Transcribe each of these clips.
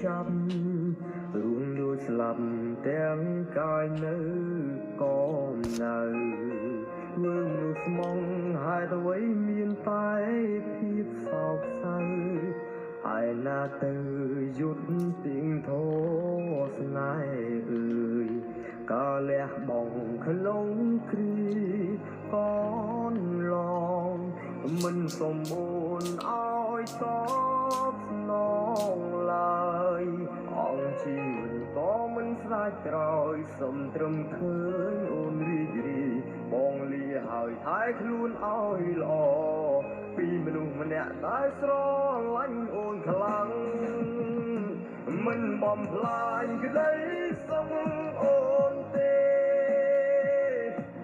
ចាប់រួមដូចស្លាប់ទាំងកាយនៅក៏នៅធ្វើមនុស្សស្មងហេតុអ្វីមានតែភាពសោកសៅឯណាទៅយុទ្ធទៀងធោស្នេហ៍អើយកាលះបងក្នុងគ្រីកនឡងមិនសម្បូរឲ្យតបស្នងឡើយអង្គជីវិតក៏មិនស្ដាយក្រោយសំត្រឹមឃើញអូនរីករាយបងលាហើយថែខ្លួនឲ្យល្អពីមនុស្សម្នាក់ដែលស្រឡាញ់អូនខ្លាំងមិនបំផ្លាញក្តីសុខអូនទេ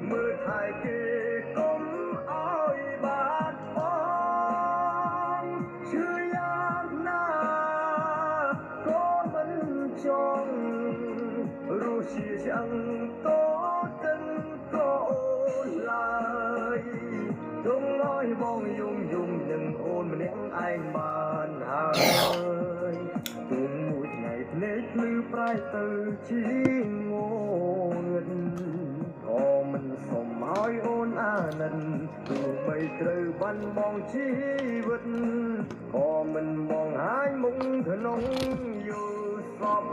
មើលថែគេកុំឲ្យបាត់បង់ជឿយ៉ាងណាក៏មិនចង់រស់ជាឆ្អឹងតទឹកក៏អូនឡើយទងឲ្យបងយំនឹងអូនម្នាក់ឯងបានហើយទុំមួយថ្ងៃភ្នែកភ្លឺប្រែទៅជាងងឹតក៏មិនសុំឲ្យអូនអាណិតទោះបីត្រូវបាត់បង់ជីវិតក៏មិនបងហាញមុខក្នុងយល់សព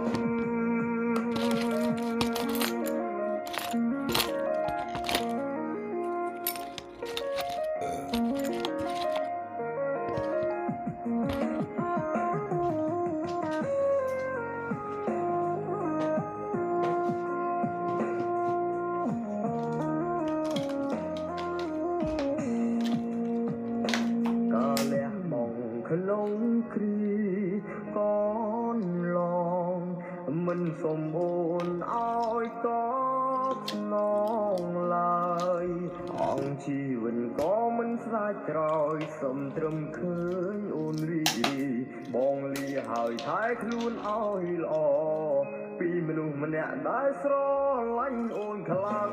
ក្នុងគ្រីកនឡងមិនសម្បូរឲ្យតបស្នងឡើយអង្គជីវិតក៏មិនស្ដាយក្រោយសំត្រឹមឃើញអូនរីករាយបងលាហើយថែខ្លួនឲ្យល្អពីមនុស្សម្នាក់ដែលស្រឡាញ់អូនខ្លាំង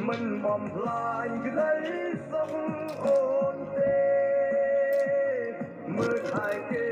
មិនបំផ្លាញក្តីសុខអូនទេមើលថែគេ